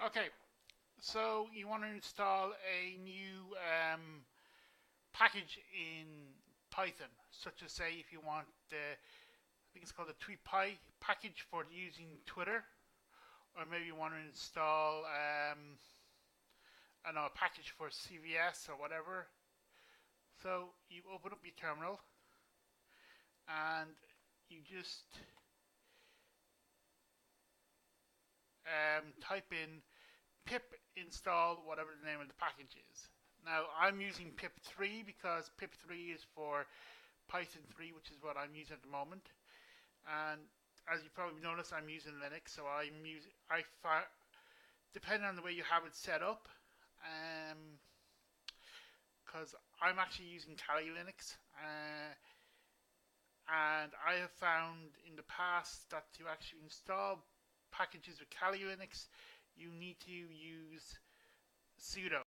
Okay, so you want to install a new package in Python, such as say if you want I think it's called the TweetPy package for using Twitter, or maybe you want to install I don't know, a package for CVS or whatever. So you open up your terminal and you just type in pip install whatever the name of the package is. Now I'm using pip3 because pip3 is for Python 3, which is what I'm using at the moment. And as you probably noticed, I'm using Linux, so depending on the way you have it set up, because I'm actually using Kali Linux, and I have found in the past that to actually install packages with Kali Linux, you need to use sudo.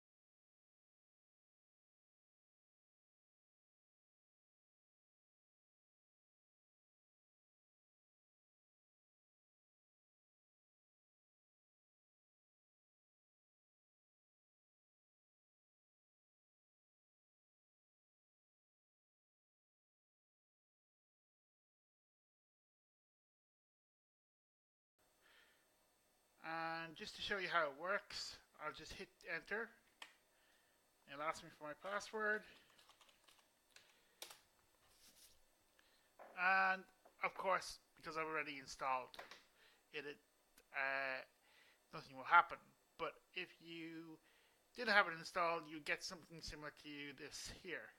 And just to show you how it works, I'll just hit enter. It'll ask me for my password. And of course, because I've already installed it, nothing will happen. But if you did have it installed, you get something similar to this here.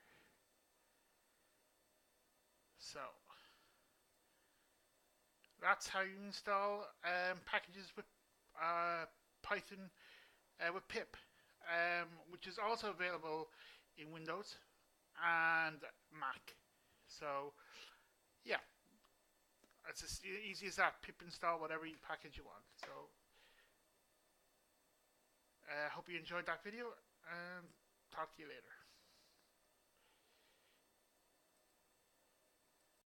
So that's how you install packages with Python with pip, which is also available in Windows and Mac. So yeah, it's as easy as that. Pip install whatever package you want. So I hope you enjoyed that video, and talk to you later.